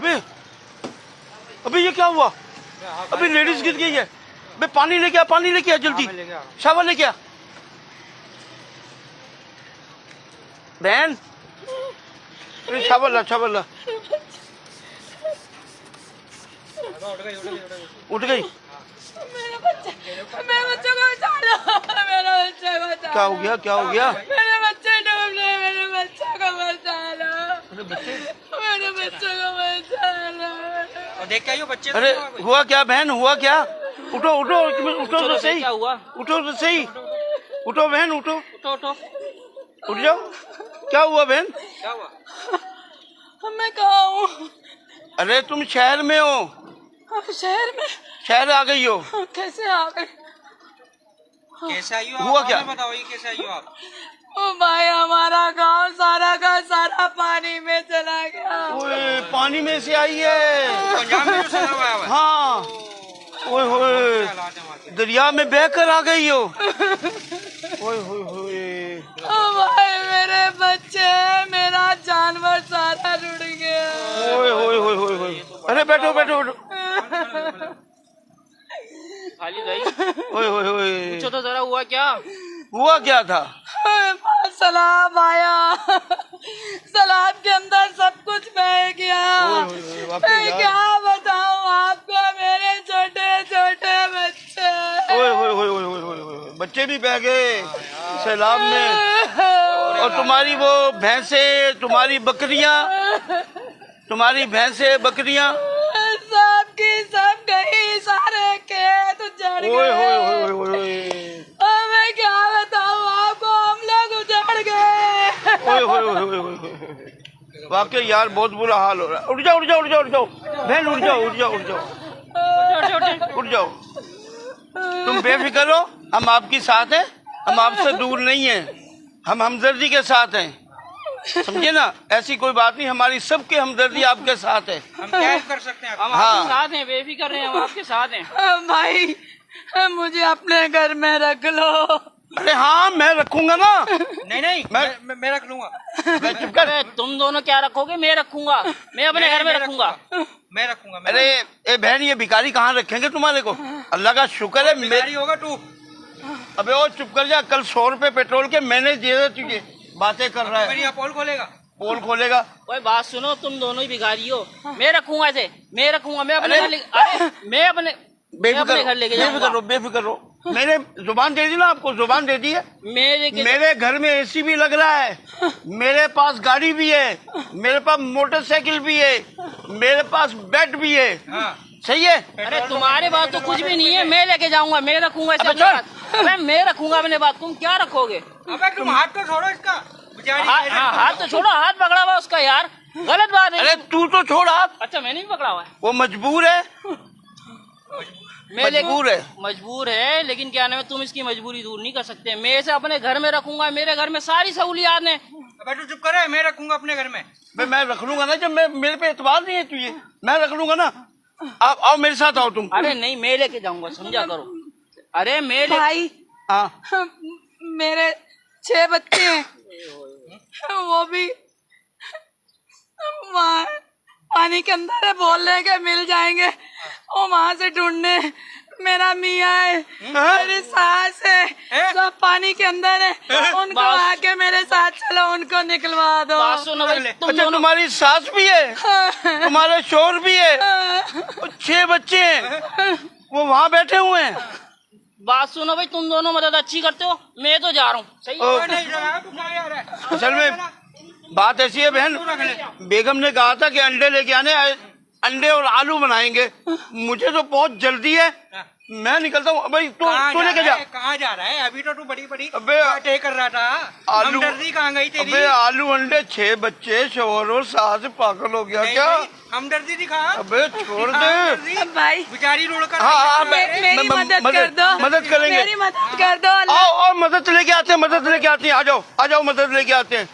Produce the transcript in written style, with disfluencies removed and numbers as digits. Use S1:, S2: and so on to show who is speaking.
S1: अबे अबे ये क्या हुआ? अबे लेडीज गिर गई है। बे पानी लेके आ, पानी लेके आ जल्दी, शावर लेके आ। बहन शावर ला, शावर ला। उठ गई।
S2: मेरे बच्चे को बचा लो, मेरे बच्चे को बचा लो।
S1: क्या हो गया, क्या हो गया?
S2: मेरे बच्चे डूब रहे, मेरे बच्चे को बचा लो।
S1: अरे बच्चे,
S2: मेरे बच्चे को बचा लो।
S3: देख के आइयो बच्चे।
S1: अरे हुआ क्या बहन, हुआ क्या? उठो उठो उठो तो सही।
S3: क्या हुआ?
S1: उठो तो सही, उठो बहन, उठो
S3: उठो उठो।
S1: उठ जाओ। क्या हुआ बहन?
S3: क्या हुआ?
S2: मैं कहाँ हूँ?
S1: अरे तुम शहर में हो।
S2: आप शहर में?
S1: शहर आ गई हो?
S2: कैसे आ गए?
S3: कैसे आई हो?
S1: हुआ क्या?
S3: बताओ ये कैसे आई हो आप?
S2: ओ भाई हमारा गांव सारा का सारा पानी में चला गया।
S1: ओए पानी में से आई है।
S3: पंजाब में जो सड़ा हुआ है।
S1: हाँ ओए होए, दरिया में बहकर आ गई हो। ओए होए होए।
S2: ओ भाई मेरे बच्चे, मेरा जानवर सारा रुड़ गया।
S1: ओए होए होए होए होए। अरे बैठो बैठो बैठो।
S3: खाली भाई
S1: ओए होए होए।
S3: पूछो तो जरा हुआ क्या?
S1: हुआ क्या था?
S2: सैलाब आया, सैलाब के अंदर सब कुछ बह गया। मैं क्या बताऊं आपको, मेरे छोटे छोटे बच्चे।
S1: ओए होए होए होए होए होए होए। बच्चे भी बह गए सैलाब में। और तुम्हारी वो भैंसे, तुम्हारी बकरियां, तुम्हारी भैंसे बकरियां
S2: सब की सब गई, सारे खेत उजड़
S1: ओए होए
S2: गए।
S1: होए होए होए।
S2: और मैं क्या बताऊं आपको, हम लोग उजड़ गए।
S1: ओए होए होए होए होए। वाकई यार बहुत बुरा हाल हो रहा है। उठ जाओ उठ जाओ उठ जाओ उठ जाओ बहन, उठ जाओ उठ जाओ उठ जाओ उठ जाओ। तुम बेफिक्र हो, हम आपके साथ हैं, हम आपसे दूर नहीं हैं, हम हमदर्दी के साथ हैं, समझे ना? ऐसी कोई बात नहीं, हमारी सबके हमदर्दी आपके साथ है।
S3: हम क्या कर सकते हैं? हम
S1: हाँ।
S3: आपके साथ हैं, बेफिक्र हैं, हम आपके साथ हैं।
S2: भाई मुझे अपने घर में रख लो।
S1: अरे हाँ मैं रखूंगा ना।
S3: नहीं नहीं मैं रख लूंगा।
S1: मैं चुप कर।
S3: अरे तुम दोनों क्या रखोगे? मैं रखूंगा, मैं अपने घर में रखूंगा। मैं रखूंगा।
S1: अरे ए बहन, ये भिखारी कहाँ रखेंगे तुम्हारे को? अल्लाह का शुक्र है
S3: भिखारी होगा तू।
S1: अबे वो चुप कर जा। कल 100 रुपए पेट्रोल के मैंने दिए तुझे, बातें कर रहा है।
S3: पोल खोलेगा।
S1: पोल खोलेगा।
S3: कोई बात सुनो, तुम दोनों ही भिखारी हो। मैं रखूंगा इसे, मैं रखूंगा। मैं अपने
S1: अरे!
S3: घर ले, अरे मैं अपने घर लेके जाऊंगा।
S1: बेफिक्र रहो, बेफिक्र रहो। मैंने जुबान दे दी ना आपको, जुबान दे दी है। मेरे घर में एसी भी लग रहा है, मेरे पास गाड़ी भी है, मेरे पास मोटरसाइकिल भी है, मेरे पास बेड भी है।
S3: हाँ।
S1: सही है?
S3: अरे तुम्हारे पास तो कुछ भी नहीं है, मैं लेके जाऊंगा, मैं रखूंगा इसे
S1: अबे
S3: अपने
S1: चल।
S3: पास। अबे मैं रखूंगा अपने पास, तुम क्या रखोगे?
S4: अबे तुम हाथ तो छोड़ो इसका।
S3: हाथ तो छोड़ो, हाथ पकड़ा हुआ उसका यार, गलत बात है।
S1: अरे तू तो छोड़ हाथ।
S3: अच्छा मैंने भी पकड़ा हुआ है।
S1: वो मजबूर है,
S3: मैं
S1: मजबूर है।
S3: लेकिन क्या नाम है, तुम इसकी मजबूरी दूर नहीं कर सकते। मैं इसे अपने घर में रखूंगा, मेरे घर में सारी सहूलियात हैं।
S4: अबे तू चुप करे, मैं रखूंगा अपने घर में।
S1: मैं रख लूंगा ना, जब मैं मेरे पे एतबार नहीं है तुझे, मैं रख लूंगा ना। आप आओ मेरे साथ आओ तुम।
S3: अरे नहीं, मैं लेके जाऊंगा, समझा करो। अरे मैं
S2: भाई
S1: हाँ
S2: मेरे 6 बच्चे हैं, वो भी वहाँ पानी के अंदर है, बोल रहे के मिल जाएंगे, वो वहाँ से ढूंढने। मेरा मियाँ है, मेरी सास है, सब पानी के अंदर है, उनको आके मेरे साथ चलो, उनको निकलवा दो।
S3: बात सुनो भाई,
S1: अच्छा तुम्हारी सास भी है, तुम्हारे शोर भी है, 6 बच्चे हैं, वो वहाँ बैठे हुए हैं।
S3: बात सुनो भाई, तुम दोनों मदद अच्छी करते हो, मैं तो जा रहा हूँ। सही है?
S1: असल में बात ऐसी है बहन, बेगम ने कहा था कि अंडे लेके आने, अंडे और आलू बनाएंगे। मुझे तो बहुत जल्दी है, मैं निकलता हूँ। भाई तू लेके जा।
S4: कहाँ जा रहा है? अभी तो तू बड़ी बड़ी
S1: अबे
S4: बातें कर रहा था।
S1: आलू
S4: हमदर्दी कहाँ गई तेरी?
S1: अबे आलू अंडे, 6 बच्चे, शोहर और सास, पागल हो गया क्या?
S4: हमदर्दी दिखा।
S1: अबे छोड़ दे
S2: भाई
S4: बेचारी रोड कर।
S1: हाँ
S2: मेरी मदद कर दो,
S1: मदद करेंगे।
S2: मेरी मदद कर दो।
S1: आओ मदद लेके आते हैं, मदद लेके आते हैं। आ जाओ मदद लेके आते हैं।